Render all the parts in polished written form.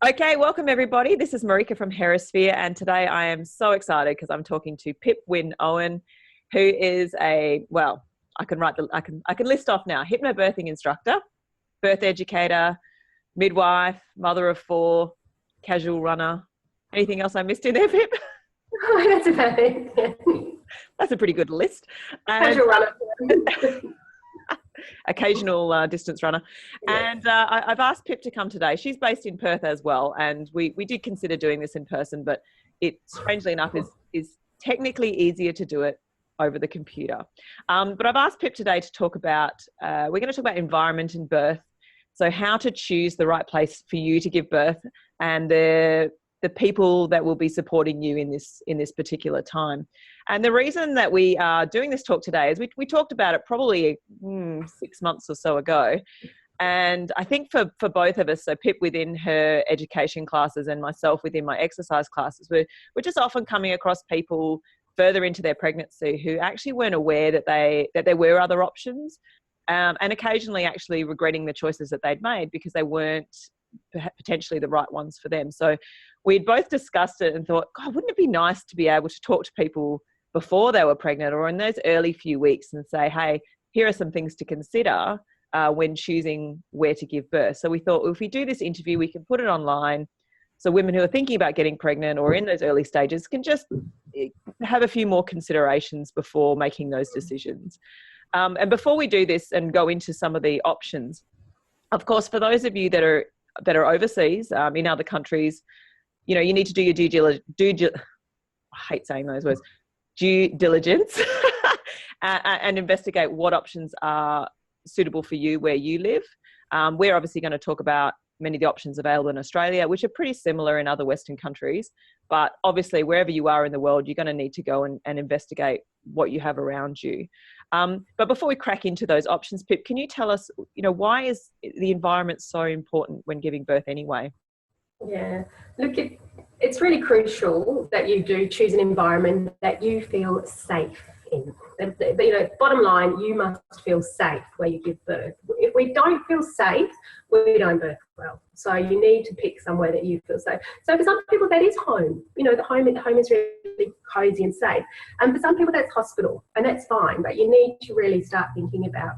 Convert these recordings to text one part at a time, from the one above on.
Okay, welcome everybody. This is Marika from Herasphere, and today I am so excited because I'm talking to Pip Wynn Owen, who is I can list off now: hypnobirthing instructor, birth educator, midwife, mother of four, casual runner. Anything else I missed in there, Pip? Oh, that's about it. That's a pretty good list. Casual runner. Occasional distance runner. Yeah. And I've asked Pip to come today. She's based in Perth as well, and we did consider doing this in person, but it, strangely enough, is technically easier to do it over the computer. But I've asked Pip today to talk about, we're going to talk about environment in birth, so how to choose the right place for you to give birth and the people that will be supporting you in this particular time. And the reason that we are doing this talk today is we talked about it probably 6 months or so ago. And I think for both of us, so Pip within her education classes and myself within my exercise classes, we're just often coming across people further into their pregnancy who actually weren't aware that there were other options, and occasionally actually regretting the choices that they'd made because they weren't potentially the right ones for them. So we'd both discussed it and thought, God, wouldn't it be nice to be able to talk to people before they were pregnant or in those early few weeks and say, hey, here are some things to consider when choosing where to give birth. So we thought, well, if we do this interview, we can put it online so women who are thinking about getting pregnant or in those early stages can just have a few more considerations before making those decisions. And before we do this and go into some of the options, of course, for those of you that are overseas in other countries, you know, you need to do your I hate saying those words, due diligence and investigate what options are suitable for you where you live. We're obviously going to talk about many of the options available in Australia, which are pretty similar in other Western countries. But obviously, wherever you are in the world, you're going to need to go and investigate what you have around you. But before we crack into those options, Pip, can you tell us, you know, why is the environment so important when giving birth anyway? Yeah, look, it's really crucial that you do choose an environment that you feel safe in. You know, bottom line, you must feel safe where you give birth. If we don't feel safe, we don't birth well. So you need to pick somewhere that you feel safe. So for some people, that is home. You know, the home is really cozy and safe. And for some people, that's hospital, and that's fine. But you need to really start thinking about,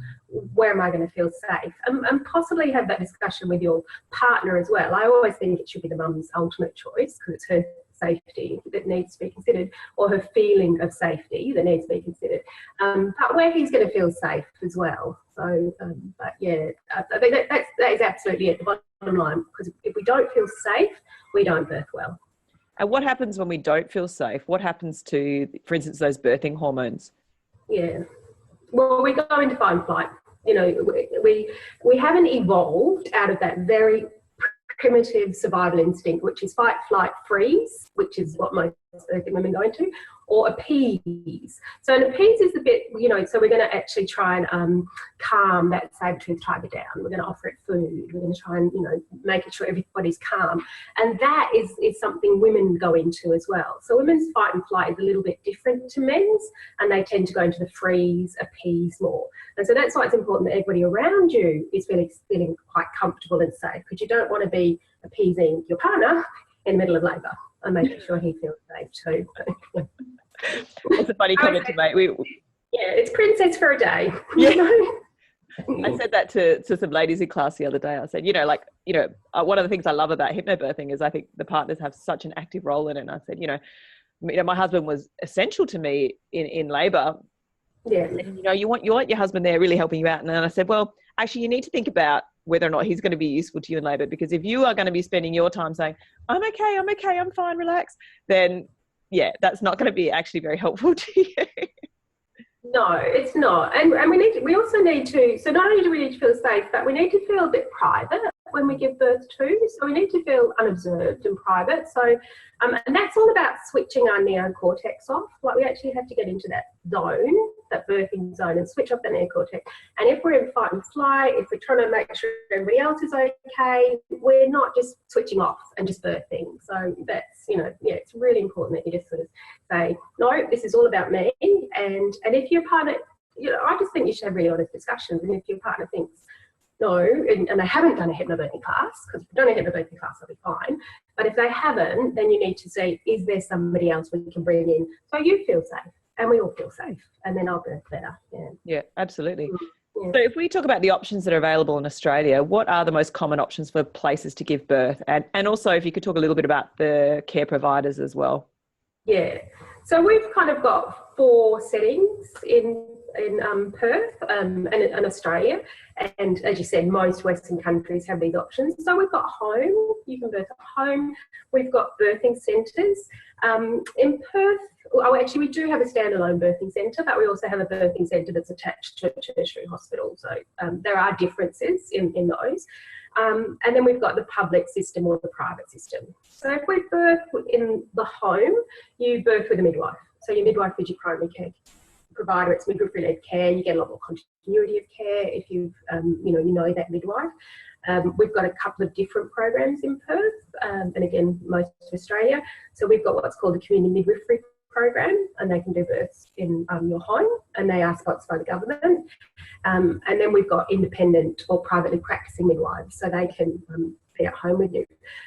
where am I going to feel safe? And possibly have that discussion with your partner as well. I always think it should be the mum's ultimate choice because it's her safety that needs to be considered, or her feeling of safety that needs to be considered, but where he's going to feel safe as well. So, but yeah, I think that is absolutely it, the bottom line, because if we don't feel safe, we don't birth well. And what happens when we don't feel safe? What happens to, for instance, those birthing hormones? Yeah, well, we go into fight and flight. You know, we haven't evolved out of that very primitive survival instinct, which is fight, flight, freeze, which is what most women go into, or appease. So an appease is the bit, you know, so we're going to actually try and calm that saber-tooth tiger down. We're going to offer it food. We're going to try and, you know, make sure everybody's calm. And that is something women go into as well. So women's fight and flight is a little bit different to men's, and they tend to go into the freeze, appease more. And so that's why it's important that everybody around you is feeling quite comfortable and safe, because you don't want to be appeasing your partner in the middle of labour and making sure he feels safe too. It's a funny comment to make. Yeah, it's princess for a day. Yeah. You know? I said that to some ladies in class the other day. I said, one of the things I love about hypnobirthing is I think the partners have such an active role in it. And I said, my husband was essential to me in labour. Yeah. And, you want your husband there really helping you out. And then I said, well, actually, you need to think about whether or not he's going to be useful to you in labour, because if you are going to be spending your time saying, I'm okay, I'm fine, relax, then yeah, that's not going to be actually very helpful to you. No, it's not. And we also need to, so not only do we need to feel safe, but we need to feel a bit private when we give birth too. So we need to feel unobserved and private. So, and that's all about switching our neocortex off. Like, we actually have to get into that zone, that birthing zone, and switch off the neocortex. And if we're in fight and flight, if we're trying to make sure everybody else is okay, we're not just switching off and just birthing. So that's, it's really important that you just sort of say, no, this is all about me. And if your partner, I just think you should have really honest discussions. And if your partner thinks, no, and they haven't done a hypnobirthing class, because if they've done a hypnobirthing class, they'll be fine. But if they haven't, then you need to see, is there somebody else we can bring in so you feel safe and we all feel safe, and then I'll birth better. Yeah, absolutely. Yeah. So if we talk about the options that are available in Australia, what are the most common options for places to give birth? And also if you could talk a little bit about the care providers as well. Yeah, so we've kind of got 4 settings in Perth and Australia, and as you said, most Western countries have these options. So we've got home, you can birth at home. We've got birthing centres. In Perth, actually we do have a standalone birthing centre, but we also have a birthing centre that's attached to a tertiary hospital. So there are differences in those. And then we've got the public system or the private system. So if we birth in the home, you birth with a midwife. So your midwife is your primary care provider. It's midwifery-led care. You get a lot more continuity of care if you've, you know that midwife. We've got a couple of different programs in Perth, and again, most of Australia. So we've got what's called the community midwifery program, and they can do births in your home, and they are sponsored by the government. And then we've got independent or privately practicing midwives, so they can be at home with you.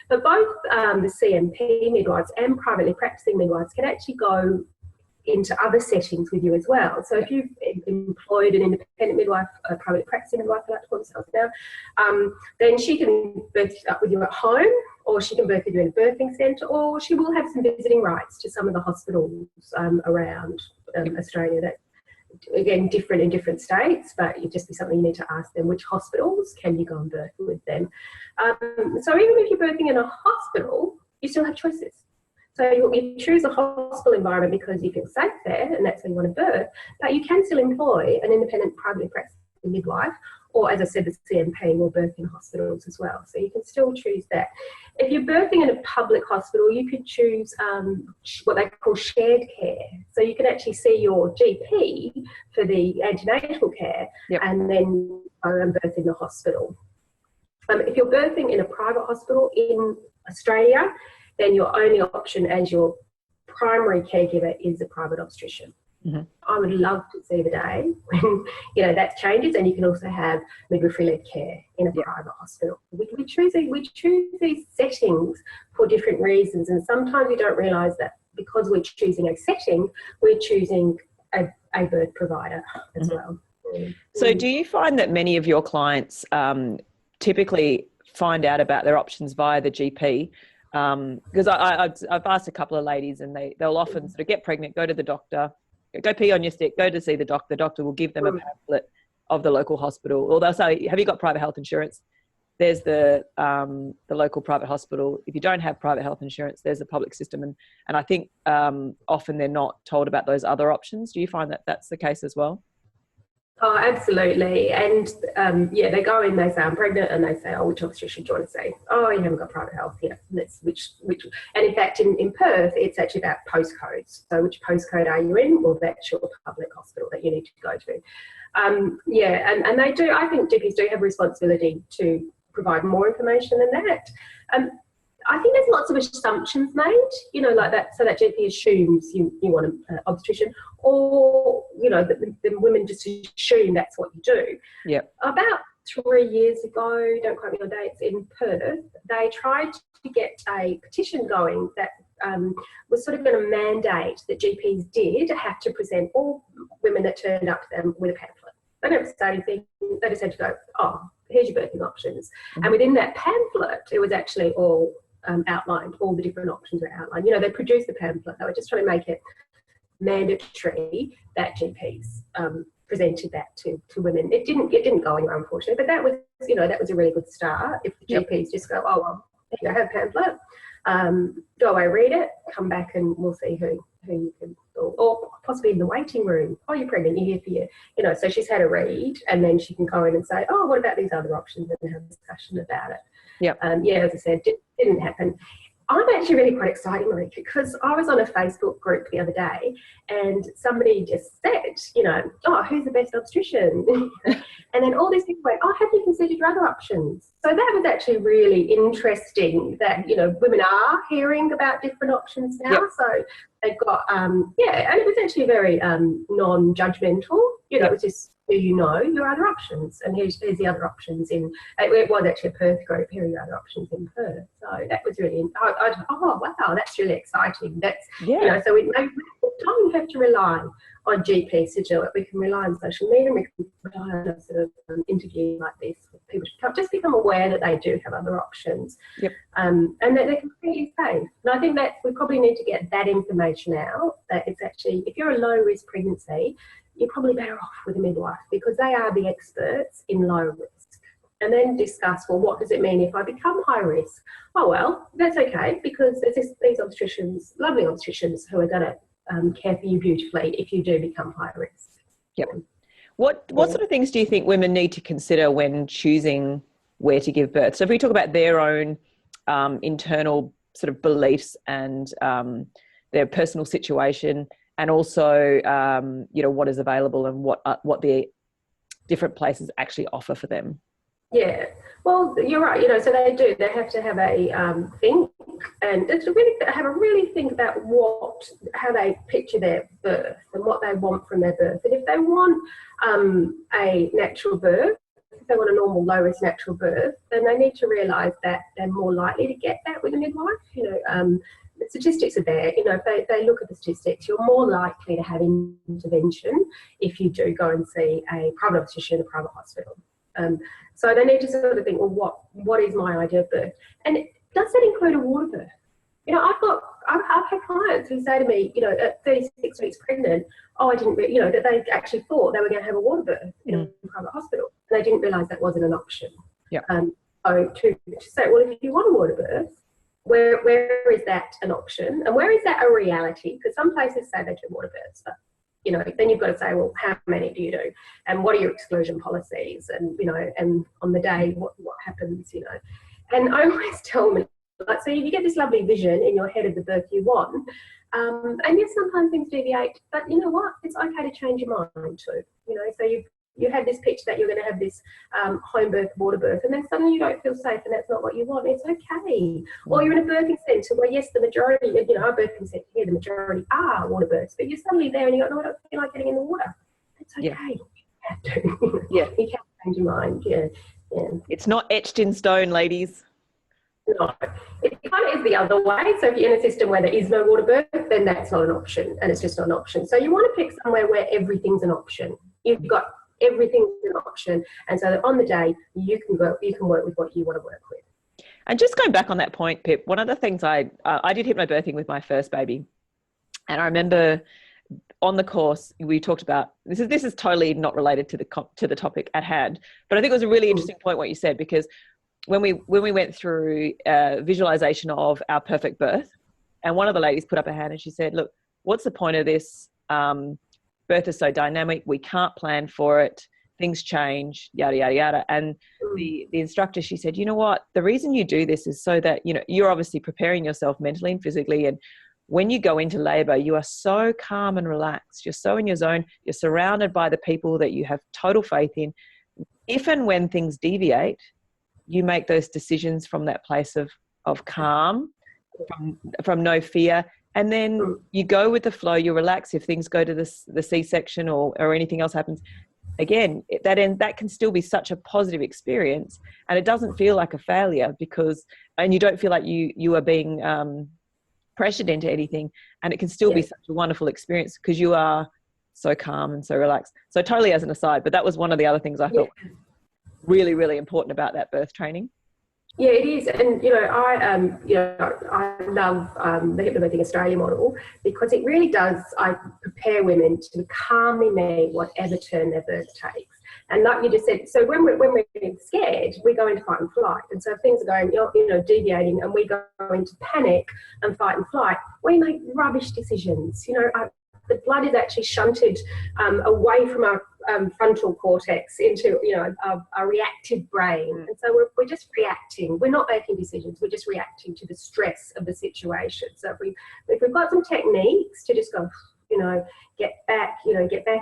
But both the CMP midwives and privately practicing midwives can actually go into other settings with you as well. So if you've employed an independent midwife, a privately practicing midwife, I like to call themselves now, then she can birth up with you at home, or she can birth with you in a birthing centre, or she will have some visiting rights to some of the hospitals around Australia that, again, different in different states, but it'd just be something you need to ask them, which hospitals can you go and birth with them. So even if you're birthing in a hospital, you still have choices. So you choose a hospital environment because you feel safe there and that's where you want to birth, but you can still employ an independent privately practicing midwife, or as I said, the CMP will birth in hospitals as well. So you can still choose that. If you're birthing in a public hospital, you could choose what they call shared care. So you can actually see your GP for the antenatal care, and then birth in the hospital. If you're birthing in a private hospital in Australia, then your only option as your primary caregiver is a private obstetrician. Mm-hmm. I would love to see the day when that changes, and you can also have midwifery-led care in a private hospital. We choose these settings for different reasons, and sometimes we don't realise that because we're choosing a setting, we're choosing a birth provider as well. So do you find that many of your clients typically find out about their options via the GP? Because I've asked a couple of ladies, and they'll often sort of get pregnant, go to the doctor, go pee on your stick, go to see the doctor. The doctor will give them a pamphlet of the local hospital, or they'll say, have you got private health insurance? There's the local private hospital. If you don't have private health insurance, there's a public system. And I think often they're not told about those other options. Do you find that that's the case as well? Oh, absolutely. And they go in, they say, I'm pregnant, and they say, oh, which obstetrician do you want to see? Oh, you haven't got private health. Yeah, that's which. And in fact, in Perth, it's actually about postcodes. So which postcode are you in? Well, that's your public hospital that you need to go to. And they do, I think GPs do have a responsibility to provide more information than that. I think there's lots of assumptions made, like that, so that GP assumes you want an obstetrician, or, the women just assume that's what you do. Yep. About 3 years ago, don't quote me on dates, in Perth, they tried to get a petition going that was sort of going to mandate that GPs did have to present all women that turned up to them with a pamphlet. They never say anything, they just had to go, oh, here's your birthing options. Mm-hmm. And within that pamphlet, it was actually all outlined, all the different options were outlined. They produced the pamphlet. They were just trying to make it mandatory that GPs presented that to women. It didn't go anywhere, unfortunately, but that was a really good start. If the GPs just go, oh well, I have a pamphlet, go away, read it, come back, and we'll see who you can, or possibly in the waiting room. Oh, you're pregnant, you're here for you. So she's had a read, and then she can go in and say, oh, what about these other options, and have a discussion about it. As I said, didn't happen. I'm actually really quite excited, Marika, because I was on a Facebook group the other day, and somebody just said, oh, who's the best obstetrician? And then all these people went, oh, have you considered your other options? So that was actually really interesting that, women are hearing about different options now. Yep. So they've got, and it was actually very non-judgmental. It was just, do you know your other options? And here's the other options in, it was actually a Perth group, here are your other options in Perth. So that was really, oh wow, that's really exciting. That's, you know, so we don't have to rely on GPs to do it. We can rely on social media, and we can rely on a sort of interview like this with people to just become aware that they do have other options. Yep. And that they're completely safe. And I think that we probably need to get that information out, that it's actually, if you're a low risk pregnancy, you're probably better off with a midwife, because they are the experts in low risk. And then discuss, well, what does it mean if I become high risk? Oh, well, that's okay, because there's these obstetricians, lovely obstetricians, who are going to care for you beautifully if you do become high risk. Yep. What sort of things do you think women need to consider when choosing where to give birth? So if we talk about their own internal sort of beliefs and their personal situation, and also, you know, what is available and what the different places actually offer for them. Yeah, well, you're right. You know, so they have to have a think, and to really think about how they picture their birth and what they want from their birth. And if they want a natural birth, if they want a normal low risk natural birth, then they need to realise that they're more likely to get that with a midwife. You know, the statistics are there. You know, if they look at the statistics, you're more likely to have intervention if you do go and see a private obstetrician in a private hospital. So they need to sort of think, well, what is my idea of birth? And does that include a water birth? You know, I've had clients who say to me, you know, at 36 weeks pregnant, oh, I didn't, you know, that they actually thought they were going to have a water birth in a private hospital. And they didn't realise that wasn't an option. Yeah. So to say, well, if you want a water birth, where is that an option? And where is that a reality? Because some places say they do water births, but, you know, then you've got to say, well, how many do you do? And what are your exclusion policies? And, you know, and on the day, what happens, you know? And I always tell them, like, so you get this lovely vision in your head of the birth you want. And yes, sometimes things deviate, but you know what? It's okay to change your mind too. You know, so you have this picture that you're going to have this home birth, water birth, and then suddenly you don't feel safe and that's not what you want. It's okay. Or you're in a birthing centre where, yes, the majority, you know, our birthing centre here, the majority are water births, but you're suddenly there and you go, no, I don't feel like getting in the water. It's okay. Yeah. You have to. Yeah. You can change your mind. Yeah. It's not etched in stone, ladies. No, it kind of is the other way. So if you're in a system where there is no water birth, then that's not an option, and it's just not an option. So you want to pick somewhere where everything's an option. You've got everything's an option, and so that on the day you can work with what you want to work with. And just going back on that point, Pip, one of the things I did hypnobirthing with my first baby, and I remember on the course we talked about this is totally not related to the topic at hand, but I think it was a really interesting point what you said, because when we went through visualization of our perfect birth, and one of the ladies put up her hand and she said, look, what's the point of this? Birth is so dynamic, we can't plan for it, things change, yada, yada, yada. And the instructor, she said, you know what, the reason you do this is so that, you know, you're obviously preparing yourself mentally and physically, and when you go into labor, you are so calm and relaxed, you're so in your zone, you're surrounded by the people that you have total faith in. If and when things deviate, you make those decisions from that place of calm, from no fear, and then you go with the flow, you relax. If things go to the C-section or anything else happens, again, that can still be such a positive experience, and it doesn't feel like a failure, and you don't feel like you are being pressured into anything, and it can still be such a wonderful experience because you are so calm and so relaxed. So totally as an aside, but that was one of the other things I thought really, really important about that birth training. Yeah, it is. And, you know, I love the Hypnobirthing Australia model, because it really does, I prepare women to calmly meet whatever turn their birth takes. And like you just said, so when we're scared, we go into fight and flight. And so if things are going, you know, deviating, and we go into panic and fight and flight, we make rubbish decisions. You know, the blood is actually shunted away from our frontal cortex into, you know, a reactive brain. And so we're just reacting. We're not making decisions. We're just reacting to the stress of the situation. So if we've got some techniques to just go, you know, get back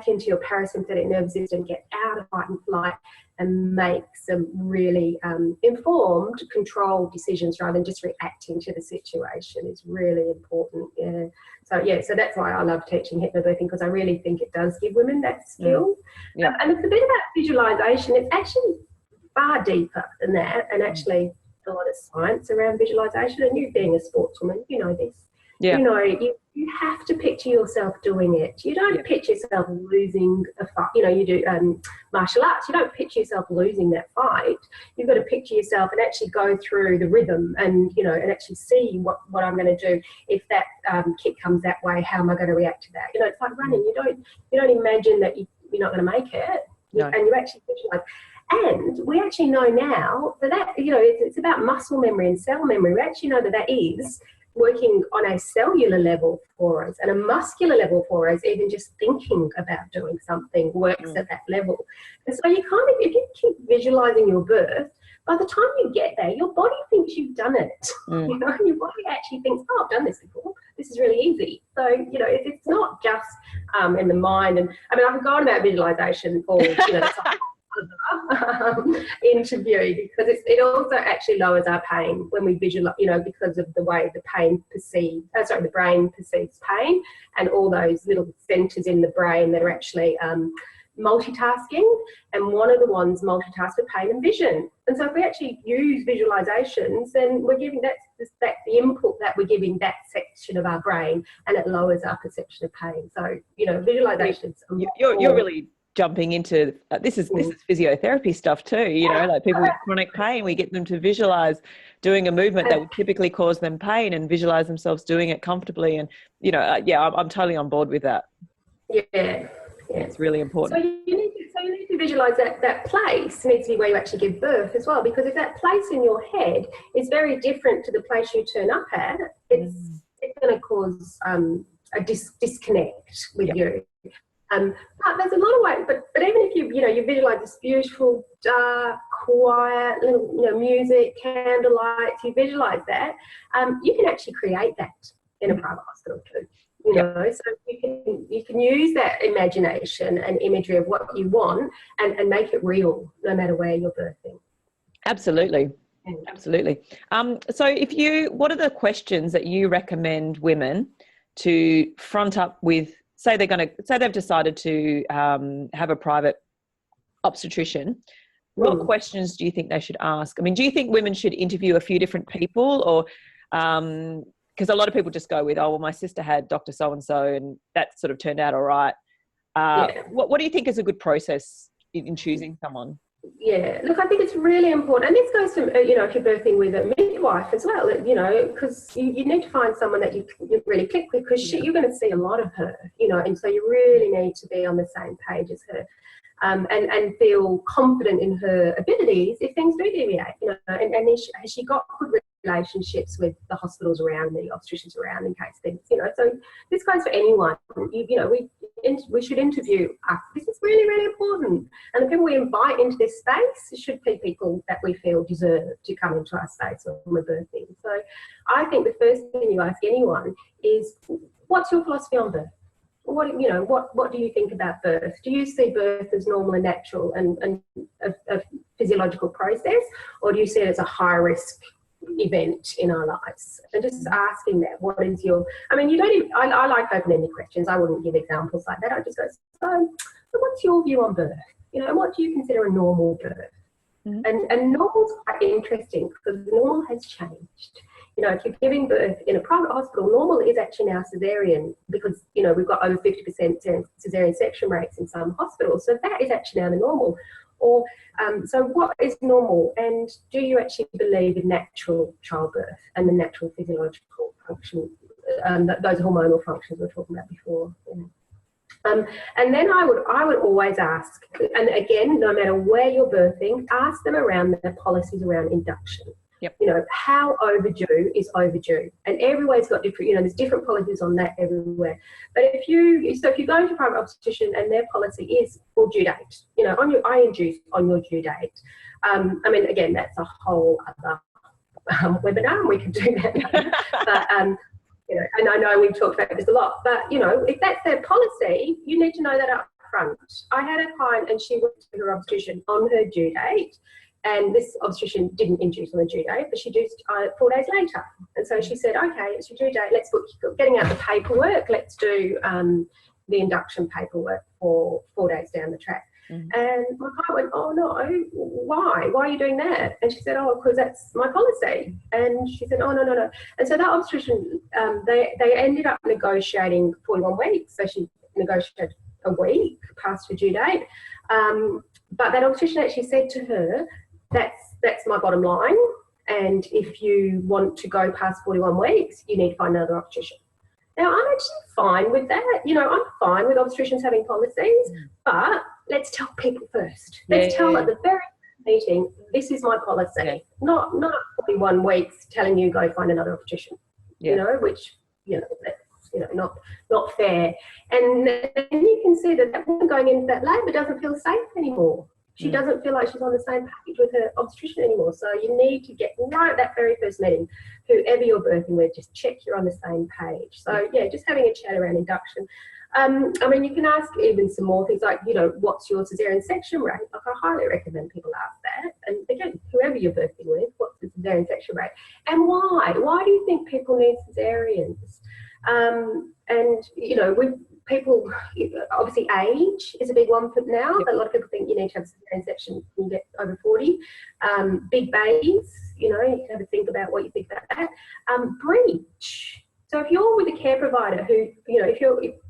into your parasympathetic nervous system, get out of fight and flight, and make some really informed, controlled decisions rather than just reacting to the situation is really important. So that's why I love teaching hypnobirthing, because I really think it does give women that skill. And it's a bit about visualization. It's actually far deeper than that, and actually a lot of science around visualization. And you being a sportswoman, you know this. You know, you have to picture yourself doing it. You don't picture yourself losing a fight. You know, you do martial arts. You don't picture yourself losing that fight. You've got to picture yourself and actually go through the rhythm, and you know, and actually see what I'm going to do. If that kick comes that way, how am I going to react to that? You know, it's like running. You don't imagine that you're not going to make it, and you actually visualize. And we actually know now that you know, it's about muscle memory and cell memory. We actually know that is working on a cellular level for us and a muscular level for us. Even just thinking about doing something works at that level. And so you kind of, if you keep visualizing your birth, by the time you get there, your body thinks you've done it. You know, your body actually thinks, oh, I've done this before. This is really easy. So, you know, it's not just in the mind. And I mean, I've gone about visualization for, you know, that's interview, because it also actually lowers our pain when we visualize, you know, because of the way the brain perceives pain, and all those little centers in the brain that are actually multitasking, and one of the ones multitask with pain and vision. And so if we actually use visualizations, then we're giving the input that we're giving that section of our brain, and it lowers our perception of pain. So, you know, visualizations. You're really jumping into this is physiotherapy stuff too, you know, like people with chronic pain, we get them to visualize doing a movement that would typically cause them pain and visualize themselves doing it comfortably. And you know, I'm totally on board with that. It's really important. So you need to visualize that place needs to be where you actually give birth as well, because if that place in your head is very different to the place you turn up at, it's going to cause a disconnect with you. But there's a lot of ways, but even if you visualize this beautiful, dark, quiet, little, you know, music, candlelight, you visualize that, you can actually create that in a private hospital too. You know, so you can use that imagination and imagery of what you want and make it real, no matter where you're birthing. Absolutely. So what are the questions that you recommend women to front up with? Say they've decided to have a private obstetrician. What questions do you think they should ask? I mean, do you think women should interview a few different people, or because a lot of people just go with, oh, well, my sister had Dr. So-and-so and that sort of turned out all right. What do you think is a good process in choosing someone? Yeah, look, I think it's really important. And this goes to, you know, if you're birthing with a midwife as well, you know, because you need to find someone that you really click with, because you're going to see a lot of her, you know, and so you really need to be on the same page as her. And feel confident in her abilities if things do deviate, you know, and has she got good relationships with the hospitals around, the obstetricians around, in case things, you know. So this goes for anyone. You know, we should interview. This is really, really important. And the people we invite into this space should be people that we feel deserve to come into our space when we're birthing. So I think the first thing you ask anyone is, what's your philosophy on birth? What do you think about birth? Do you see birth as normal and natural and a physiological process, or do you see it as a high risk event in our lives? And just asking that, what is your, I mean, you don't even, I like open-ended questions. I wouldn't give examples like that. I just go, so what's your view on birth? You know, and what do you consider a normal birth? And normal's quite interesting, because normal has changed. You know, if you're giving birth in a private hospital, normal is actually now caesarean, because, you know, we've got over 50% caesarean section rates in some hospitals. So that is actually now the normal. Or, so what is normal? And do you actually believe in natural childbirth and the natural physiological function, those hormonal functions we were talking about before? You know? And then I would always ask, and again, no matter where you're birthing, ask them around their policies around induction. You know, how overdue is overdue? And everywhere's got different, you know, there's different policies on that everywhere. But if you go to a private obstetrician and their policy is for due date, you know, I induce on your due date. I mean, again, that's a whole other webinar, and we can do that. But, you know, and I know we've talked about this a lot, but, you know, if that's their policy, you need to know that up front. I had a client and she went to her obstetrician on her due date, and this obstetrician didn't induce on the due date, but she induced 4 days later. And so she said, okay, it's your due date, let's book, getting out the paperwork, let's do the induction paperwork for 4 days down the track. And my client went, oh no, why are you doing that? And she said, oh, because that's my policy. And she said, oh no. And so that obstetrician, they ended up negotiating 41 weeks. So she negotiated a week past her due date. But that obstetrician actually said to her, that's my bottom line. And if you want to go past 41 weeks, you need to find another obstetrician. Now, I'm actually fine with that. You know, I'm fine with obstetricians having policies, but let's tell people first. Let's tell at the very meeting, this is my policy. Not 41 weeks telling you go find another obstetrician. You know, which, you know, that's, not fair. And then you can see that woman going into that labour doesn't feel safe anymore. She doesn't feel like she's on the same page with her obstetrician anymore. So you need to get right at that very first meeting, whoever you're birthing with, just check you're on the same page. So yeah, just having a chat around induction. I mean, you can ask even some more things like, you know, what's your caesarean section rate? Like, I highly recommend people ask that. And again, whoever you're birthing with, what's the caesarean section rate? And why? Why do you think people need caesareans? And, you know, people, obviously age is a big one for now. A lot of people think you need to have a caesarean section when you get over 40. Big babies, you know, you can have a think about what you think about that. Breech. So if you're with a care provider who, you know, if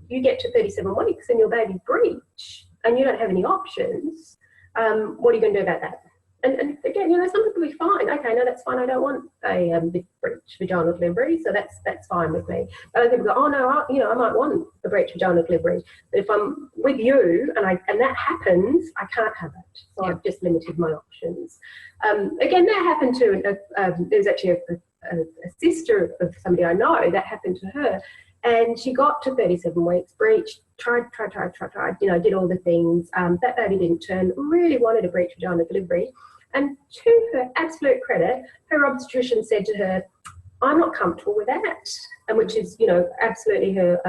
you get to 37 weeks and your baby breech and you don't have any options, what are you going to do about that? And again, you know, some people will be fine. Okay, no, that's fine. I don't want a breech vaginal delivery, so that's fine with me. But other people go, oh no, I might want a breech vaginal delivery. But if I'm with you and that happens, I can't have it. So I've just limited my options. Again, that happened to there's actually a sister of somebody I know that happened to her. And she got to 37 weeks, breech, tried, you know, did all the things. That baby didn't turn, really wanted a breech vaginal delivery. And to her absolute credit, her obstetrician said to her, I'm not comfortable with that. And which is, you know, absolutely her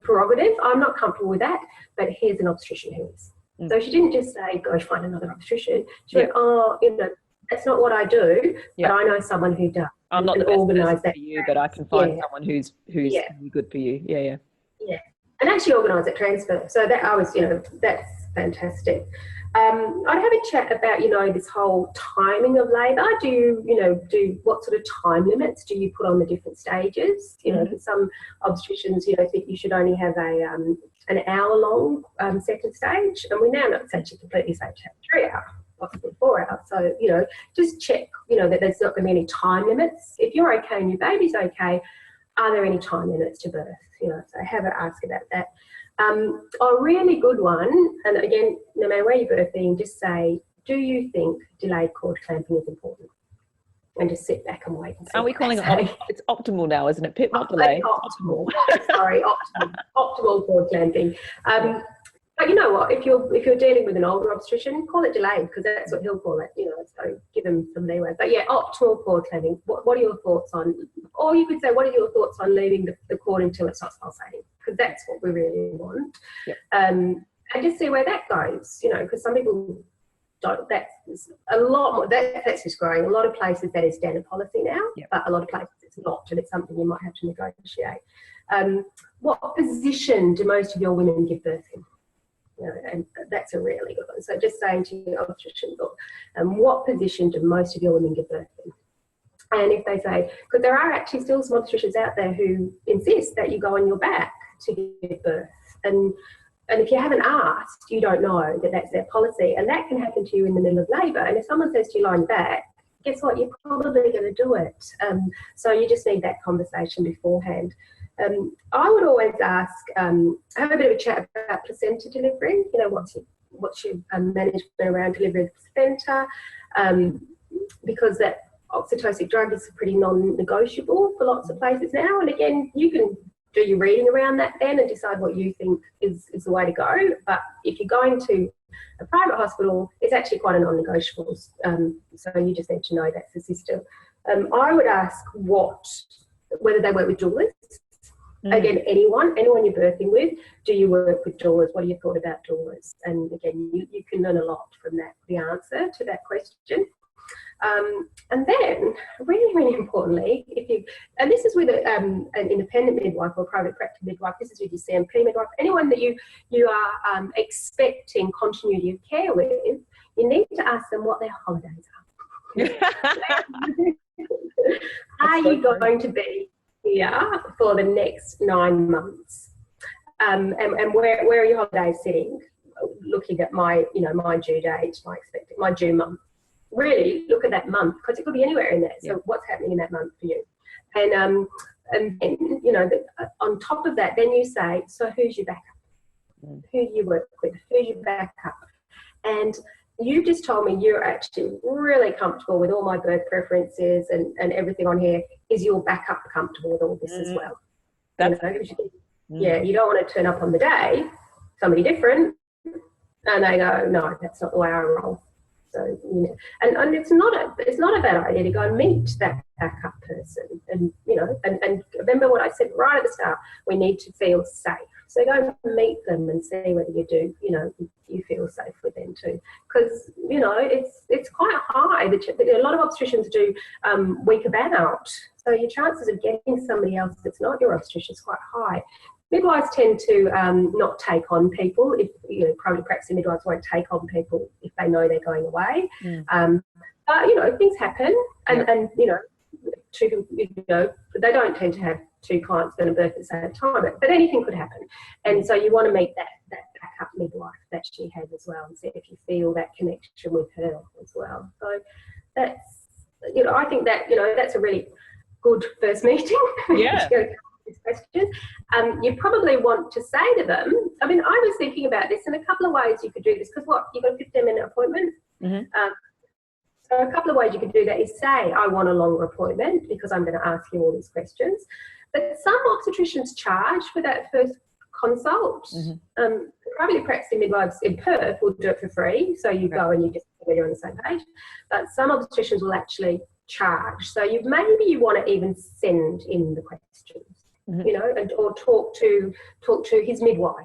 prerogative. I'm not comfortable with that, but here's an obstetrician who is. So she didn't just say, go find another obstetrician. She went, oh, you know, that's not what I do, but I know someone who does. I'm not the best person for you, but I can find someone who's really good for you. Yeah. And actually organise that transfer. So that I was, you know, that's fantastic. I'd have a chat about, you know, this whole timing of labour. Do you, what sort of time limits do you put on the different stages? You know, for some obstetricians, you know, think you should only have an hour-long second stage, and we now know it's actually completely safe to have 3 hours. Possibly 4 hours. So, you know, just check, you know, that there's not going to be any time limits. If you're okay and your baby's okay, are there any time limits to birth? You know, so have a ask about that. A really good one, and again, no matter where you're birthing, just say, do you think delayed cord clamping is important? And just sit back and wait and see. Are we calling it it's optimal now, isn't it, Pip? Not delayed. Optimal. Sorry, optimal cord clamping. But you know what? If you're dealing with an older obstetrician, call it delayed, because that's what he'll call it. You know, so give him some leeway. But yeah, optimal cord clamping. What are your thoughts on? Or you could say, what are your thoughts on leaving the cord until it starts pulsating? Because that's what we really want. And just see where that goes. You know, because some people don't. That's a lot more. That's just growing. A lot of places that is standard policy now, but a lot of places it's not, and it's something you might have to negotiate. What position do most of your women give birth in? You know, and that's a really good one. So just saying to your obstetrician, look, what position do most of your women give birth in? And if they say, because there are actually still some obstetricians out there who insist that you go on your back to give birth. And if you haven't asked, you don't know that that's their policy. And that can happen to you in the middle of labour. And if someone says to you, lie on your back, guess what? You're probably going to do it. So you just need that conversation beforehand. I would always ask, have a bit of a chat about placenta delivery. You know, what's your management around delivery of the placenta? Because that oxytocin drug is pretty non-negotiable for lots of places now. And again, you can do your reading around that then and decide what you think is the way to go. But if you're going to a private hospital, it's actually quite a non-negotiable. So you just need to know that's the system. I would ask whether they work with doulas. Again, anyone you're birthing with, do you work with doulas? What do you thought about doulas? And again, you can learn a lot from that, the answer to that question. And then, really, really importantly, and this is with an independent midwife or private practice midwife, this is with your CMP midwife, anyone that you are expecting continuity of care with, you need to ask them what their holidays are. Are you going to be here for the next 9 months? And where are your holidays sitting? Looking at my due date, my due month. Really look at that month, because it could be anywhere in there. So what's happening in that month for you? And then, on top of that, then you say, so who's your backup? Who do you work with? Who's your backup? And you just told me you're actually really comfortable with all my birth preferences and everything on here. Is your backup comfortable with all this as well? You don't want to turn up on the day, somebody different, and they go, no, that's not the way I roll. So, and it's not a bad idea to go and meet that backup person, and remember what I said right at the start. We need to feel safe. So go and meet them and see whether you feel safe with them too, because it's quite high. A lot of obstetricians do week about, so your chances of getting somebody else that's not your obstetrician is quite high. Midwives tend to not take on people. If private practice midwives won't take on people if they know they're going away. But things happen, and they don't tend to have two clients going to birth at the same time. But anything could happen, and so you want to meet that backup midwife that she has as well, and see if you feel that connection with her as well. So that's I think that that's a really good first meeting. Yeah. Questions. You probably want to say to them, I was thinking about this in a couple of ways you could do this, because you've got a 15-minute appointment. So a couple of ways you could do that is say, I want a longer appointment because I'm going to ask you all these questions. But some obstetricians charge for that first consult. Privately practicing midwives in Perth will do it for free, so you go and you just you're on the same page. But some obstetricians will actually charge. So you want to even send in the questions. Or talk to his midwife.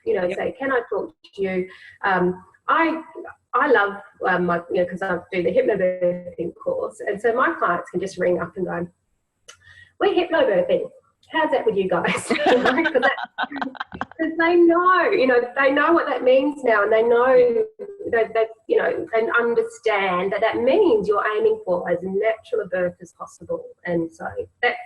Say, can I talk to you? I love because I do the hypnobirthing course, and so my clients can just ring up and go, "We're hypnobirthing. How's that with you guys?" Because they know what that means now, and they know and understand that means you're aiming for as natural a birth as possible, and so that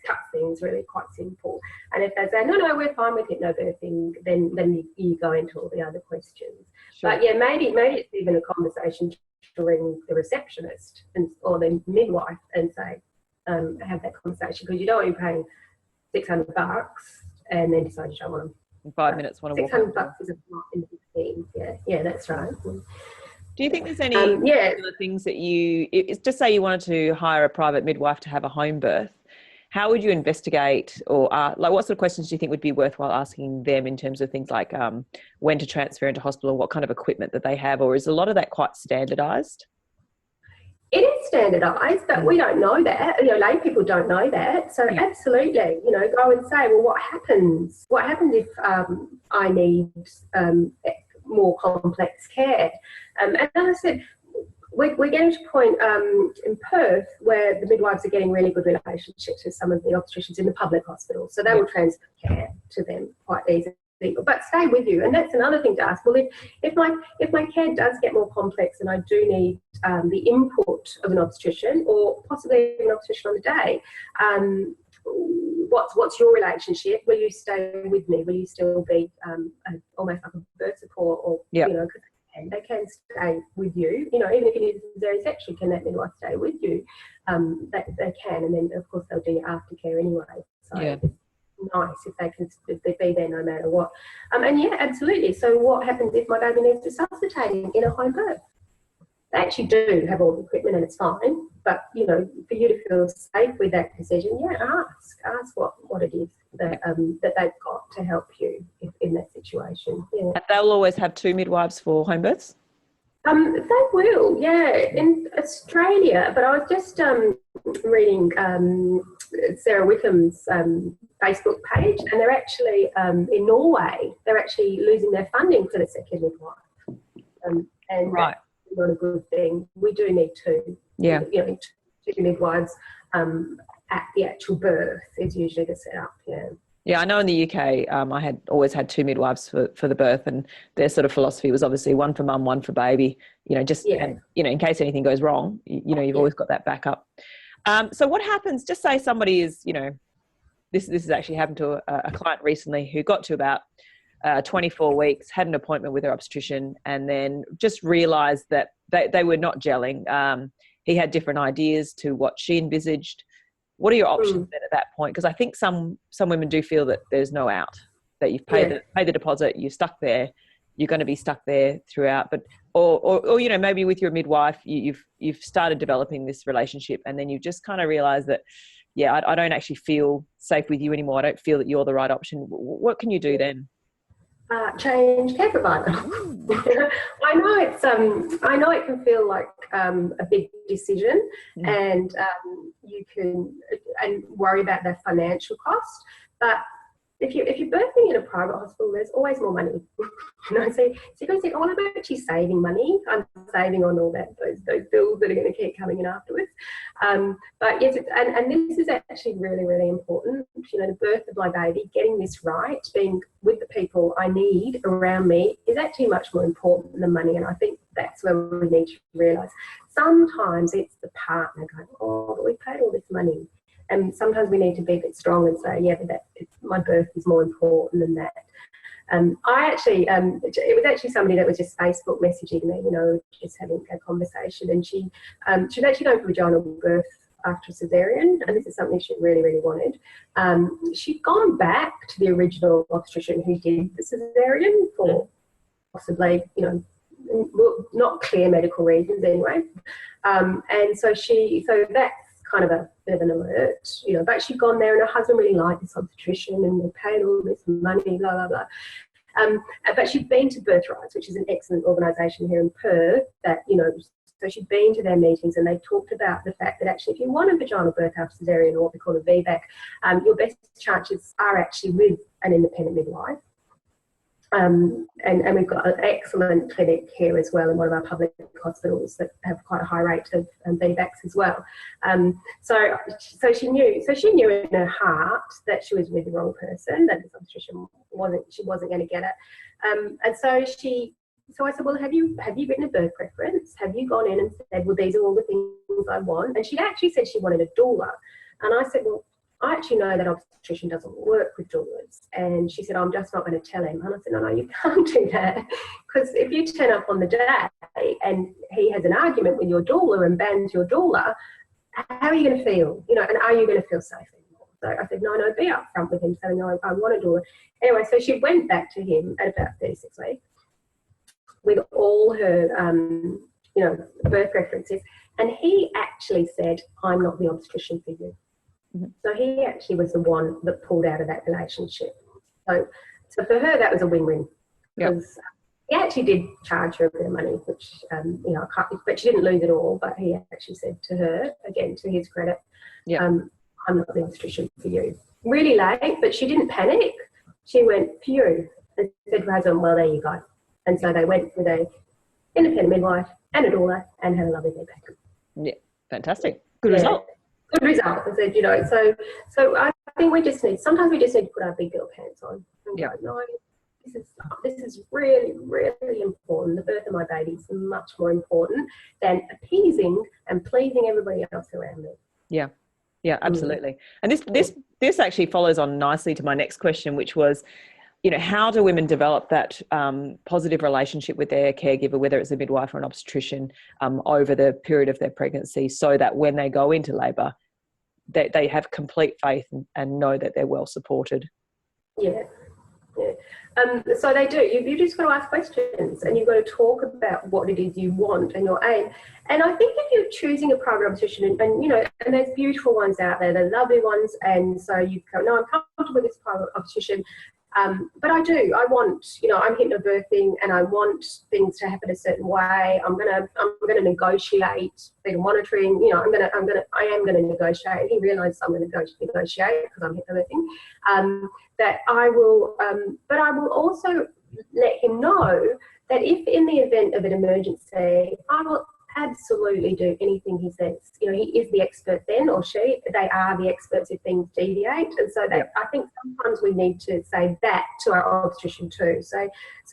cuts things really quite simple. And if they say, no, we're fine with hypnobirthing, then you go into all the other questions. Sure. But maybe it's even a conversation to ring the receptionist or the midwife and say, have that conversation, because you don't want to be paying $600 and then decide you don't want them. In 5 minutes, want to walk. $600 is a lot in the scheme. Yeah, that's right. Do you think there's any particular things that it's just say you wanted to hire a private midwife to have a home birth? How would you investigate, or what sort of questions do you think would be worthwhile asking them in terms of things like when to transfer into hospital, what kind of equipment that they have, or is a lot of that quite standardised? It is standardised, but we don't know that. Lay people don't know that. So absolutely, go and say, well, what happens? What happens if I need more complex care? And as I said, we're getting to a point in Perth where the midwives are getting really good relationships with some of the obstetricians in the public hospitals, so they will transfer care to them quite easily. But stay with you, and that's another thing to ask. Well, if my care does get more complex and I do need the input of an obstetrician, or possibly an obstetrician on the day, what's your relationship? Will you stay with me? Will you still be almost like a birth support, or they can stay with you. Even if you need a cesarean section, can that midwife stay with you? They can, and then of course they'll do your aftercare anyway. So it's nice if they can be there no matter what. And absolutely. So what happens if my baby needs resuscitating in a home birth? They actually do have all the equipment and it's fine. But for you to feel safe with that decision, ask what it is that they've got to help you in that situation. Yeah. And they'll always have 2 midwives for home births? They will, in Australia. But I was just reading Sarah Wickham's Facebook page, and they're actually in Norway. They're actually losing their funding for the second midwife, and Right. that's not a good thing. We do need two. Yeah. Two midwives at the actual birth is usually the setup. Yeah. Yeah, I know in the UK, I had always had two midwives for the birth, and their sort of philosophy was obviously one for mum, one for baby. And, in case anything goes wrong, you've always got that backup. So what happens? Just say somebody is, this has actually happened to a client recently who got to about 24 weeks, had an appointment with her obstetrician, and then just realised that they were not gelling. He had different ideas to what she envisaged. What are your options then at that point? Because I think some women do feel that there's no out, that you've paid the deposit, you're stuck there, you're going to be stuck there throughout. But or maybe with your midwife, you've started developing this relationship, and then you just kind of realise that, I don't actually feel safe with you anymore. I don't feel that you're the right option. What can you do then? Change care provider. I know it can feel like a big decision, and you can worry about the financial cost. But if you're birthing in a private hospital, there's always more money. So you can say, I'm actually saving money. I'm saving on all those bills that are going to keep coming in afterwards. But yes, and this is actually really, really important. The birth of my baby, getting this right, being with the people I need around me is actually much more important than the money. And I think that's where we need to realise. Sometimes it's the partner going, but we paid all this money. And sometimes we need to be a bit strong and say, but my birth is more important than that. It was actually somebody that was just Facebook messaging me, just having a conversation. And she was actually going for vaginal birth after a cesarean, and this is something she really, really wanted. She'd gone back to the original obstetrician who did the cesarean for possibly, not clear medical reasons anyway. And so that's kind of a bit of an alert, but she'd gone there and her husband really liked this obstetrician and they paid all this money, blah, blah, blah. But she'd been to Birth Rights, which is an excellent organisation here in Perth that, so she'd been to their meetings and they talked about the fact that actually if you want a vaginal birth after cesarean, or what we call a VBAC, your best chances are actually with an independent midwife. And we've got an excellent clinic here as well in one of our public hospitals that have quite a high rate of VBACs as well. So she knew in her heart that she was with the wrong person, that this obstetrician wasn't going to get it. And so I said, well, have you written a birth preference? Have you gone in and said, well, these are all the things I want? And she'd actually said she wanted a doula. And I said, well, I actually know that obstetrician doesn't work with doulas. And she said, I'm just not going to tell him. And I said, no, you can't do that. Because if you turn up on the day and he has an argument with your doula and bans your doula, how are you going to feel? And are you going to feel safe anymore? So I said, no, be upfront with him saying, no, I want a doula. Anyway, so she went back to him at about 36 weeks with all her, birth preferences. And he actually said, I'm not the obstetrician for you. So he actually was the one that pulled out of that relationship. So for her, that was a win-win. Because he actually did charge her a bit of money, which, but she didn't lose it all. But he actually said to her, again, to his credit, I'm not the obstetrician for you. Really late, but she didn't panic. She went, phew, and said to her husband, well, there you go. And so they went with an independent midwife and a doula and had a lovely day back. Yeah, fantastic. Good result. Good result. I said, so I think sometimes we just need to put our big girl pants on and go, no, this is really, really important. The birth of my baby is much more important than appeasing and pleasing everybody else around me. Yeah, absolutely. And this actually follows on nicely to my next question, which was, how do women develop that positive relationship with their caregiver, whether it's a midwife or an obstetrician, over the period of their pregnancy, so that when they go into labour, they have complete faith and know that they're well supported? Yeah. So they do. You just got to ask questions and you've got to talk about what it is you want and your aim. And I think if you're choosing a private obstetrician, and there's beautiful ones out there, they're lovely ones, and so you go, no, I'm comfortable with this private obstetrician. But I want, I'm hypnobirthing and I want things to happen a certain way. I'm gonna negotiate fetal monitoring. I am gonna negotiate. And he realizes I'm gonna negotiate because I'm hypnobirthing. That I will, but I will also let him know that if in the event of an emergency, I will absolutely do anything he says. He is the expert then, or she, they are the experts if things deviate. And so that I think sometimes we need to say that to our obstetrician too. So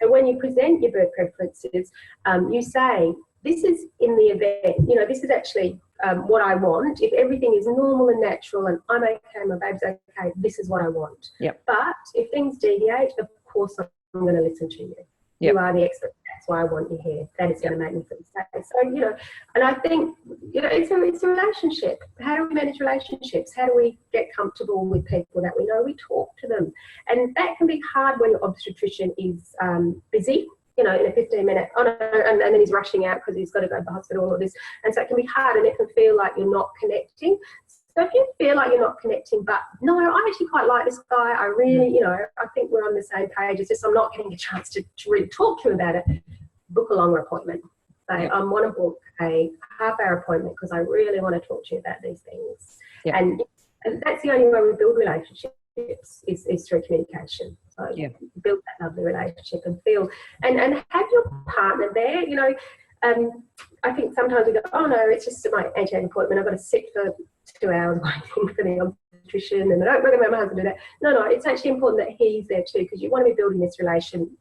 when you present your birth preferences, you say, this is in the event, this is actually what I want. If everything is normal and natural and I'm okay, my baby's okay, this is what I want. Yep. But if things deviate, of course I'm going to listen to you. Yep. You are the expert. That's why I want you here. That is going to make me feel safe. So, and I think, it's a relationship. How do we manage relationships? How do we get comfortable with people that we know? We talk to them. And that can be hard when your obstetrician is busy, in a 15-minute, and then he's rushing out because he's got to go to the hospital or this. And so it can be hard and it can feel like you're not connecting. So if you feel like you're not connecting, but no, I actually quite like this guy, I really, I think we're on the same page, it's just I'm not getting a chance to really talk to him about it, book a longer appointment. So I want to book a half-hour appointment because I really want to talk to you about these things. Yeah. And that's the only way we build relationships is through communication. So build that lovely relationship and feel, and have your partner there, I think sometimes we go, oh no, it's just my antenatal appointment, I've got to sit for 2 hours waiting for the obstetrician and I don't recommend my husband do that. No, it's actually important that he's there too, because you want to be building this relation,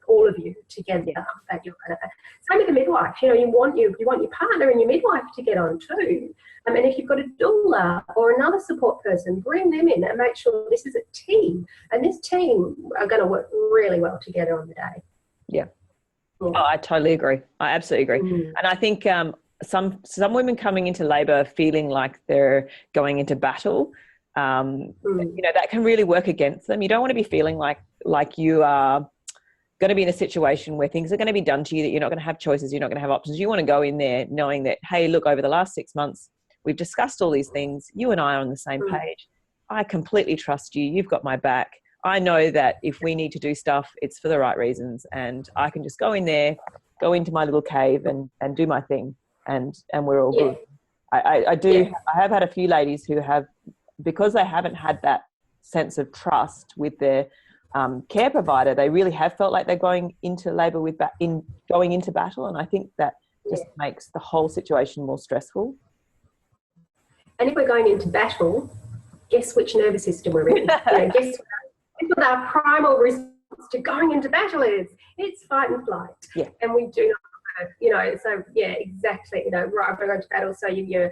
all of you together. That you're going to. Same with the midwife. You want your partner and your midwife to get on too. And if you've got a doula or another support person, bring them in and make sure this is a team. And this team are going to work really well together on the day. Yeah. Oh, I totally agree. I absolutely agree. And I think some women coming into labour feeling like they're going into battle, that can really work against them. You don't want to be feeling like you are going to be in a situation where things are going to be done to you, that you're not going to have choices, you're not going to have options. You want to go in there knowing that, hey, look, over the last 6 months, we've discussed all these things. You and I are on the same page. I completely trust you. You've got my back. I know that if we need to do stuff, it's for the right reasons, and I can just go in there, go into my little cave and do my thing, and we're all good. I have had a few ladies who have, because they haven't had that sense of trust with their care provider, they really have felt like they're going into labour going into battle, and I think that just makes the whole situation more stressful. And if we're going into battle, guess which nervous system we're in? Guess what our primal response to going into battle is? It's fight and flight. Yeah. And we do not have, exactly, right, we're going to battle, so your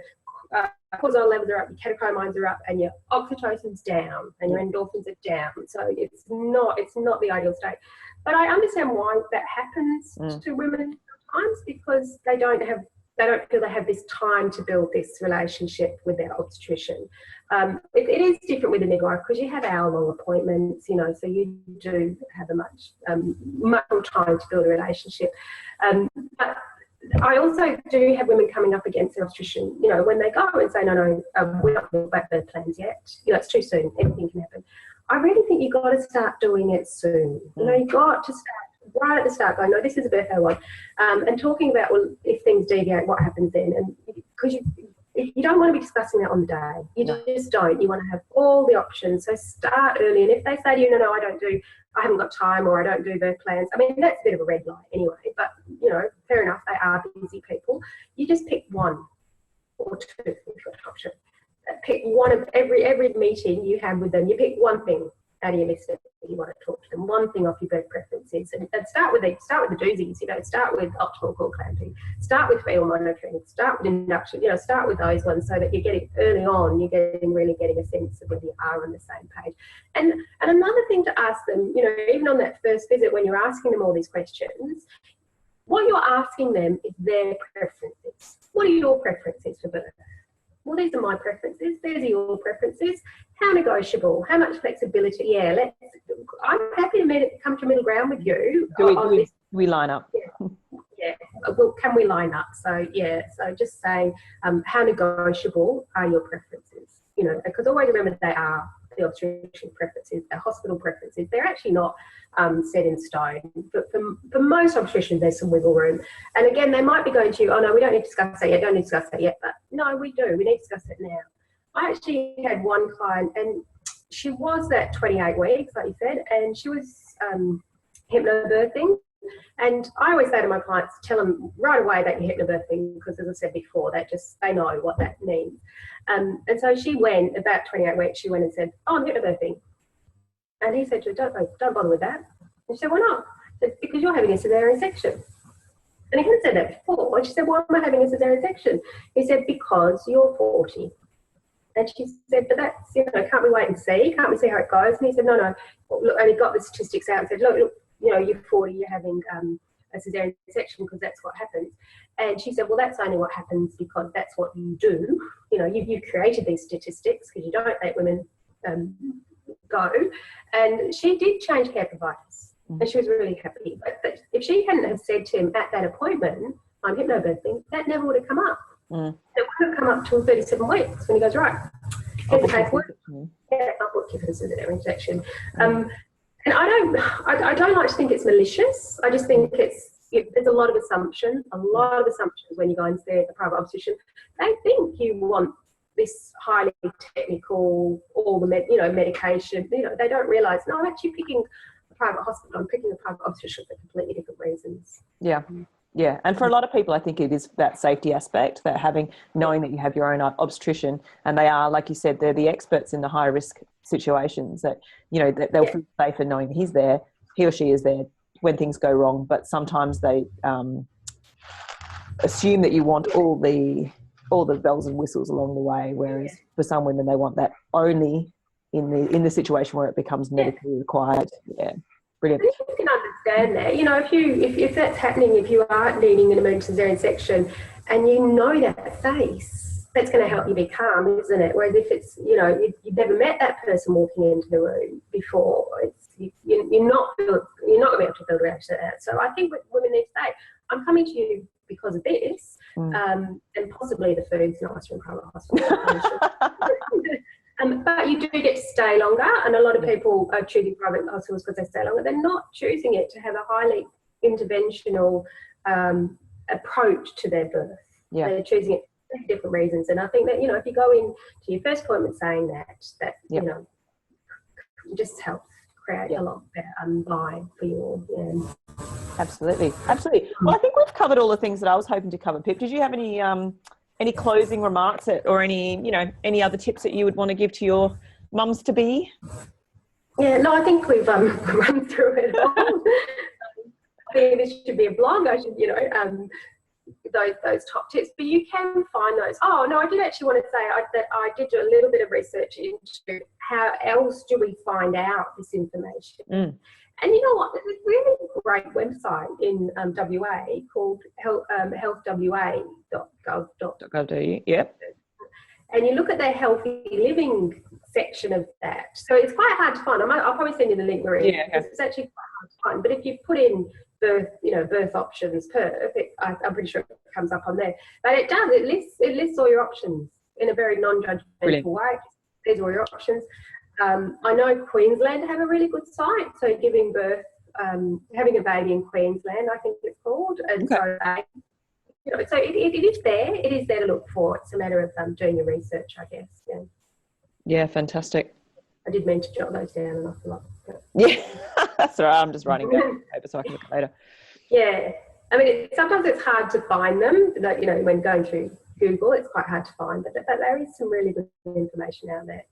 cortisol levels are up, your catechomines are up, and your oxytocin's down, and your endorphins are down. So it's not the ideal state. But I understand why that happens to women sometimes, because they don't feel they have this time to build this relationship with their obstetrician. It is different with the midwife because you have hour-long appointments, so you do have a much more time to build a relationship. But I also do have women coming up against their obstetrician, when they go and say, no, we're not doing birth plans yet. It's too soon. Anything can happen. I really think you've got to start doing it soon. You've got to start right at the start going, no, this is a birth I want. And talking about, well, if things deviate, what happens then? And because you don't want to be discussing that on the day. You just don't. You want to have all the options. So start early. And if they say to you, no, I haven't got time, or I don't do birth plans, I mean, that's a bit of a red light anyway. But, fair enough, they are busy people. You just pick one or two if you're a option. Pick one of every meeting you have with them. You pick one thing out of your list that you want to talk to them, one thing off your birth preferences, and start with the doozies. Start with optimal cord clamping, start with fetal monitoring, start with induction. Start with those ones so that you're getting early on. You're really getting a sense of whether you are on the same page. And another thing to ask them, even on that first visit when you're asking them all these questions, what you're asking them is their preferences. What are your preferences for birth? Well, these are my preferences. These are your preferences. How negotiable? How much flexibility? Yeah, I'm happy to come to middle ground with you. Do we line up? Yeah. Well, can we line up? So, so just saying, how negotiable are your preferences? Because always remember they are. the obstetrician preferences, the hospital preferences, they're actually not set in stone. But for most obstetricians, there's some wiggle room. And again, they might be going to you, oh no, we don't need to discuss that yet, don't need to discuss that yet. But no, we do, we need to discuss it now. I actually had one client, and she was at 28 weeks, like you said, and she was hypnobirthing. And I always say to my clients, tell them right away that you're hypnobirthing, because as I said before, they know what that means. And so she went, about 28 weeks, she went and said, oh, I'm hypnobirthing. And he said to her, don't bother with that. And she said, why not? He said, because you're having a cesarean section. And he hadn't said that before. And she said, why am I having a cesarean section? He said, because you're 40. And she said, but that's, can't we wait and see? Can't we see how it goes? And he said, no. Well, look, and he got the statistics out and said, look, you're 40, you're having a cesarean section because that's what happens. And she said, well, that's only what happens because that's what you do. You've created these statistics because you don't let women go. And she did change care providers, and she was really happy. But if she hadn't have said to him at that appointment, I'm hypnobirthing, that never would have come up. It wouldn't have come up till 37 weeks when he goes, right, here's the paperwork. Yeah, I'll book you for the cesarean section. And I don't like to think it's malicious. I just think there's a lot of assumptions when you go and see a private obstetrician. They think you want this highly technical, all the medication. They don't realise, no, I'm actually picking a private hospital. I'm picking a private obstetrician for completely different reasons. Yeah. Yeah, and for a lot of people, I think it is that safety aspect, that knowing that you have your own obstetrician, and they are, like you said, they're the experts in the high risk situations, that that they'll feel safe in knowing he's there, he or she is there when things go wrong. But sometimes they assume that you want all the bells and whistles along the way, whereas for some women they want that only in the situation where it becomes medically required. Yeah. Brilliant. You can understand that. If that's happening, if you are needing an emergency cesarean section, and that face, that's going to help you be calm, isn't it? Whereas if it's, you've never met that person walking into the room before, you're not going to be able to build a reaction to that. So I think women need to say, I'm coming to you because of this, and possibly the food's nicer in private hospital. But you do get to stay longer, and a lot of people are choosing private hospitals because they stay longer. They're not choosing it to have a highly interventional approach to their birth. Yeah. They're choosing it for different reasons. And I think that, if you go in to your first appointment saying that just helps create a lot better vibe for you. Yeah. Absolutely. Well, I think we've covered all the things that I was hoping to cover. Pip, did you have any closing remarks or any other tips that you would want to give to your mums to be? Yeah, no, I think we've run through it all. I think this should be a blog. I should, those top tips. But you can find those. Oh no, I did actually want to say that I did do a little bit of research into how else do we find out this information. And you know what? There's a really great website in WA called healthwa.gov.au. Yep. And you look at their healthy living section of that. So it's quite hard to find. I'll probably send you the link, Marie. Yeah, okay. It's actually quite hard to find. But if you put in birth options Perth, I'm pretty sure it comes up on there. But it does. It lists all your options in a very non-judgmental way. There's all your options. I know Queensland have a really good site. So giving birth, having a baby in Queensland, I think it's called. And so it is there. It is there to look for. It's a matter of doing your research, I guess. Yeah, fantastic. I did mean to jot those down an awful lot. Yeah, that's all right. I'm just writing down the paper so I can look later. Yeah. I mean, sometimes it's hard to find them. When going through Google, it's quite hard to find. But there is some really good information out there.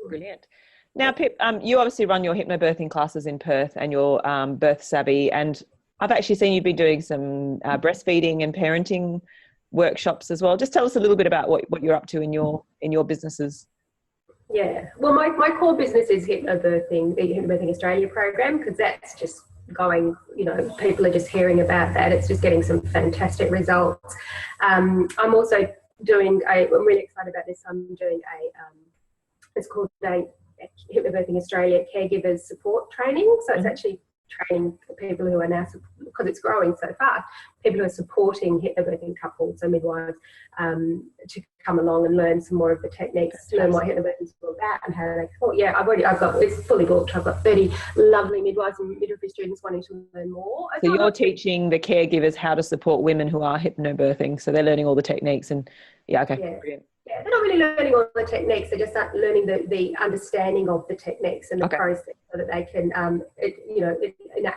Brilliant. Now, Pip, you obviously run your hypnobirthing classes in Perth and your Birth Savvy, and I've actually seen you've been doing some breastfeeding and parenting workshops as well. Just tell us a little bit about what you're up to in your businesses. Yeah, well, my core business is Hypnobirthing, the Hypnobirthing Australia program, because that's just going, people are just hearing about that. It's just getting some fantastic results. I'm also doing I'm really excited about this. I'm doing it's called a Hypnobirthing Australia caregivers support training. So it's actually training people who are now, because it's growing so fast, people who are supporting hypnobirthing couples, so midwives, to come along and learn some more of the techniques, to learn what hypnobirthing is all about and how they thought. Yeah, it's fully booked. I've got 30 lovely midwives and midwifery students wanting to learn more. So you're teaching the caregivers how to support women who are hypnobirthing, so they're learning all the techniques and brilliant. Yeah, they're not really learning all the techniques. They're just learning the understanding of the techniques and the process, so that they can,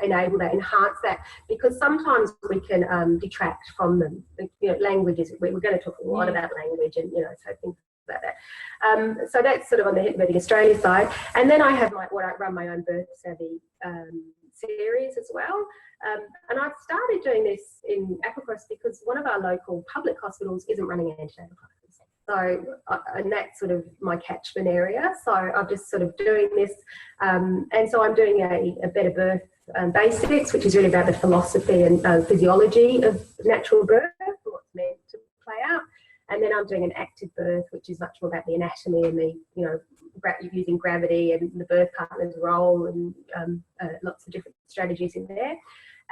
enable that, enhance that. Because sometimes we can detract from them. Language is. We're going to talk a lot about language, and so things like that. So that's sort of on the Hypnobirthing Australia side. And then I have I run my own Birth Savvy series as well. And I've started doing this in Applecross because one of our local public hospitals isn't running antenatal classes. So, and that's sort of my catchment area. So I'm just sort of doing this. And so I'm doing a Better Birth Basics, which is really about the philosophy and physiology of natural birth, what's meant to play out. And then I'm doing an Active Birth, which is much more about the anatomy and the, using gravity and the birth partner's role, and lots of different strategies in there.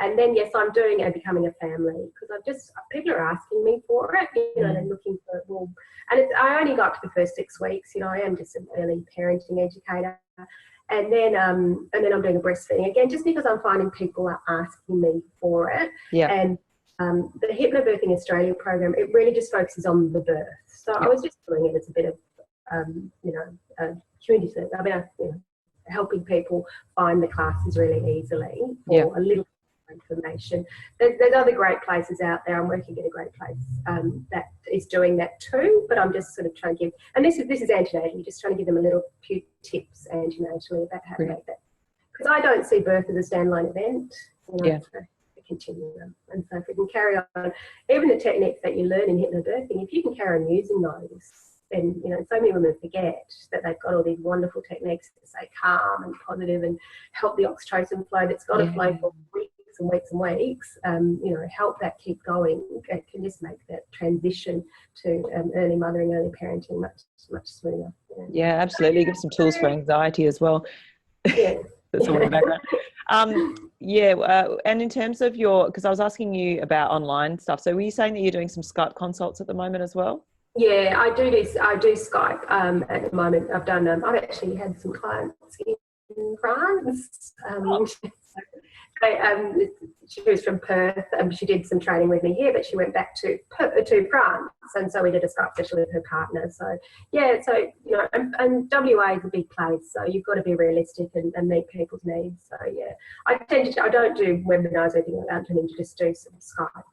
And then, yes, I'm doing a Becoming a Family, because people are asking me for it, they're looking for, I only got to the first 6 weeks, I am just an early parenting educator. And then I'm doing a breastfeeding, again, just because I'm finding people are asking me for it. Yeah. And the Hypnobirthing Australia program, it really just focuses on the birth. So I was just doing it as a bit of, community service. I mean, helping people find the classes really easily for a little information. There's other great places out there. I'm working at a great place that is doing that too, but I'm just sort of trying to give, and this is antenatal, just trying to give them a few tips antenatally about how to make that, because I don't see birth as a standalone event. It's a continuum. And so if we can carry on, even the techniques that you learn in hypnobirthing, if you can carry on using those, then so many women forget that they've got all these wonderful techniques to stay calm and positive and help the oxytocin flow that's got to flow for weeks and weeks and weeks, help that keep going. It can just make that transition to early mothering, early parenting much smoother. Yeah, absolutely. Give some tools for anxiety as well. Yeah. That's all in the background. And in terms of because I was asking you about online stuff, so were you saying that you're doing some Skype consults at the moment as well? Yeah, I do this. I do Skype at the moment. I've done. I've actually had some clients in France. She was from Perth. She did some training with me here, but she went back to France, and so we did a Skype session with her partner. So and WA is a big place, so you've got to be realistic and meet people's needs. So I don't do webinars or anything like that. I'm tending to just do some Skype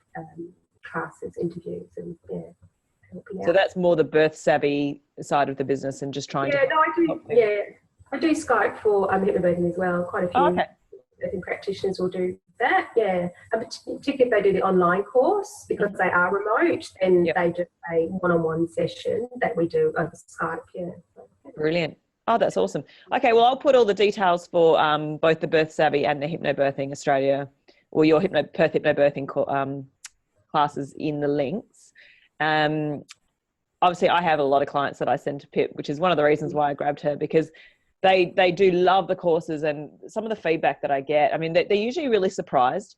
classes, interviews, and So that's more the birth savvy side of the business, and just trying to. I do Skype for hypnobirthing as well. Quite a few birthing practitioners will do that. Yeah, and particularly if they do the online course, because they are remote, then they do a one-on-one session that we do over Skype. Yeah. Brilliant. Oh, that's awesome. Okay, well, I'll put all the details for both the Birth Savvy and the Hypnobirthing Australia, or your Perth Hypnobirthing classes in the links. Obviously I have a lot of clients that I send to Pip, which is one of the reasons why I grabbed her, because they do love the courses, and some of the feedback that I get, I mean, they're usually really surprised.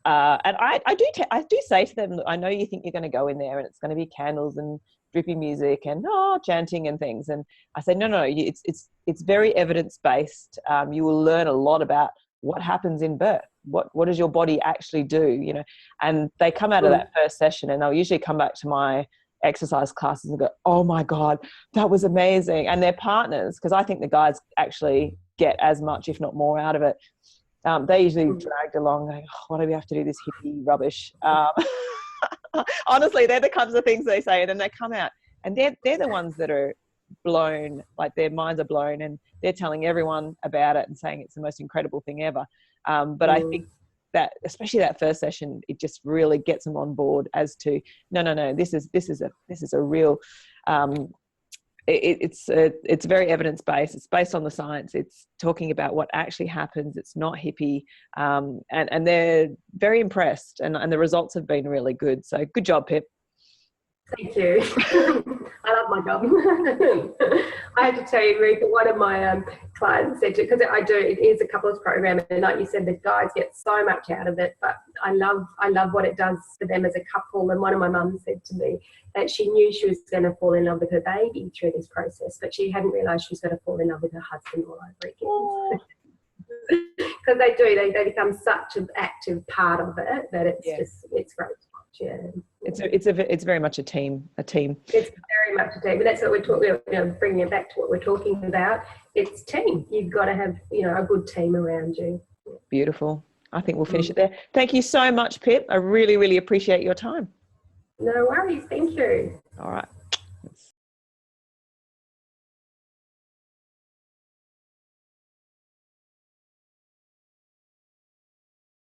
And I do say to them, I know you think you're going to go in there and it's going to be candles and drippy music and chanting and things. And I say, no, it's very evidence-based. You will learn a lot about what happens in birth. What does your body actually do, and they come out of that first session and they'll usually come back to my exercise classes and go, oh my God, that was amazing. And their partners, because I think the guys actually get as much, if not more, out of it. They usually dragged along going, why do we have to do this hippie rubbish? Honestly, they're the kinds of things they say, and then they come out and they're the ones that are blown, like their minds are blown, and they're telling everyone about it and saying it's the most incredible thing ever. But I think that, especially that first session, it just really gets them on board as to no, this is a real. It's very evidence based. It's based on the science. It's talking about what actually happens. It's not hippie, and they're very impressed, and the results have been really good. So good job, Pip. Thank you. I love my job. I have to tell you, Ruth, that one of my clients said, because it is a couples program, and like you said, the guys get so much out of it, but I love what it does for them as a couple. And one of my mums said to me that she knew she was going to fall in love with her baby through this process, but she hadn't realised she was going to fall in love with her husband all over again. Because they become such an active part of it that it's great to watch. Yeah, it's very much a team. It's very much a team, but that's what we're talking. Bringing it back to what we're talking about. It's team. You've got to have a good team around you. Beautiful. I think we'll finish it there. Thank you so much, Pip. I really, really appreciate your time. No worries. Thank you. All right.